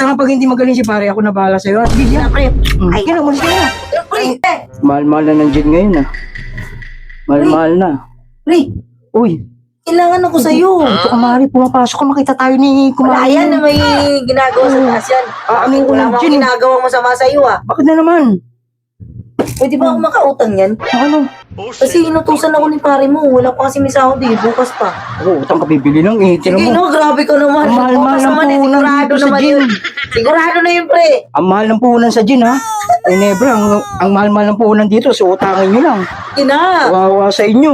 Basta kapag hindi magaling si pare, ako na bahala sa'yo. Sige, Na, pre. Ay, yan, umalis ka na. Pre, Mahal-mahal na ng gin ngayon, ah. Mahal-mahal na. pre, Uy, kailangan ako sa'yo. ito ka, Mari, pumapasok ka, makita tayo ni Wala Kumari. yan na may ginagawa sa taas yan. Amin ko Wala ng akong gin. ginagawang masama sa'yo ah. Bakit na naman? Pwede ba ako makautang yan? Ano? Kasi inutusan ako ni pare mo. Wala pa kasi may sahod eh. Bukas pa. Ako, utang ka bibili lang, eh. Tinan Sige mo. no, grabe ka naman. Ang mahal-mahal Bukas ng naman eh, puhunan sigurado dito sa naman gym. yun. Sigurado na yun, pre. Ang mahal ng puhunan sa gin, ha? Ay, never, ang mahal-mahal ng puhunan dito, so utangin nyo lang. Ina. Kawawa sa inyo.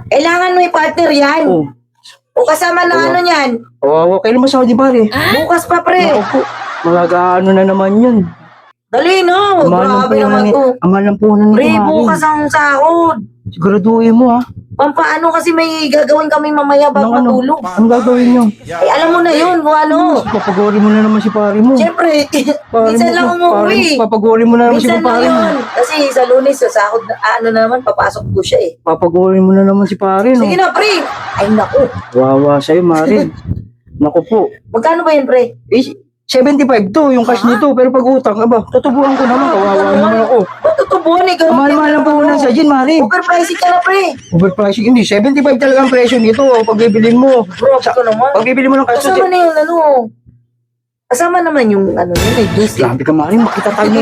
Kailangan mo i-partner yan. Oh, O kasama na ano yan. kawawa. Kailan masahod ni pare? Bukas pa, pre. Opo, malaga ano na naman yun. Dali no. Ang mahal ng Grabe puhunan naman ni, to. ang mahal ng puhunan ni Pre, Kumari. bukas ang sahod. Siguraduhin mo, ha? Pampaano kasi may gagawin kami mamaya bago Ano? matulog. Ang gagawin nyo? Eh, alam mo na yun kung ano. Papagori mo na naman si pare mo. Siyempre, minsan lang umuwi. Papagori mo na naman si Minsan lang pare mo. yun. Kasi sa Lunes, sa sahod na ano na naman, papasok ko siya eh. Papagori mo na naman si pare, no? Sige na, pre. Ay, naku. Wawa sa'yo, Mari. Naku po. Magkano ba yun, pre? Eh, 75 to, yung cash nito. Pero pag utang, aba, tutubuan ko naman. Kawawa naman ako. Ba't tutubuan eh? Ang mahal-mahal lang po na sa gin, Mari. Overpricing ka na, pre. Overpricing. Hindi, 75 talaga ang presyo nito. Pag bibilin mo. Bro, ka naman. Pag bibili mo ng cash, Kasama na yung ano. Kasama naman yung ano yun, may juice. grabe ka, Mari. Makita tayo ni...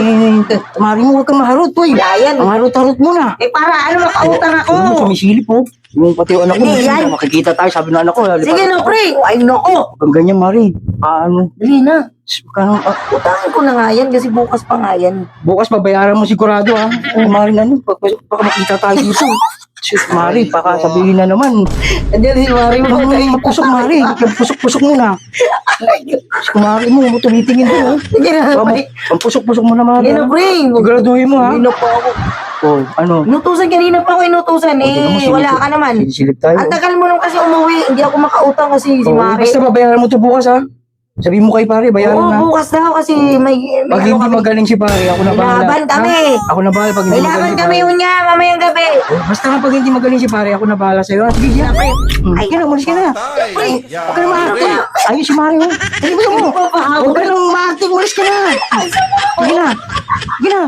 Mari mo, huwag kang maharot, boy. Yan. Ang harot-harot mo na. Eh, para ano, makautang ako. Ano mo, sumisilip, po. Yung pati yung anak ko, Hindi, yan. makikita tayo, sabi ng anak ko. Sige na, pre. Ay, naku. Pag ganyan, Mari. Paano? Dali na. Kano, Utangin ko na nga yan kasi bukas pa nga yan. bukas babayaran mo sigurado, ha? Mari, ano? Baka makita tayo dito. Shit, Mari, baka sabihin na naman. Andiyan si Mari mo. Huwag mo nang mapusok, Mari. Pusok-pusok mo na. Mari mo, tumitingin doon, ha? Sige na, pre. Ang pusok-pusok mo na, Mari. Sige na, pre. Siguraduhin mo, ha? Hindi na pa ako. Oh, ano? Inutusan kanina pa ako inutusan eh. Wala ka naman. Silip tayo. Ang tagal mo nung kasi umuwi. Hindi ako makautang kasi si Oh, Mari. basta babayaran mo to bukas, ha? Sabihin mo kay pare, bayaran Oo, na. bukas daw kasi may Pag ano hindi kami. magaling si pare, ako na bahala. Laban kami. Ha? Ako na bahala pag hindi May magaling laban si kami pare. yun nga mamayang gabi. Basta kapag hindi magaling si pare, ako na bahala sa'yo. Sige, sige. Ay, yan, umalis ka na. Huwag ka na maakting. Ayun si Mario. Ay, mo. Huwag ka nang maakting, umalis ka na. Sige na. Sige na.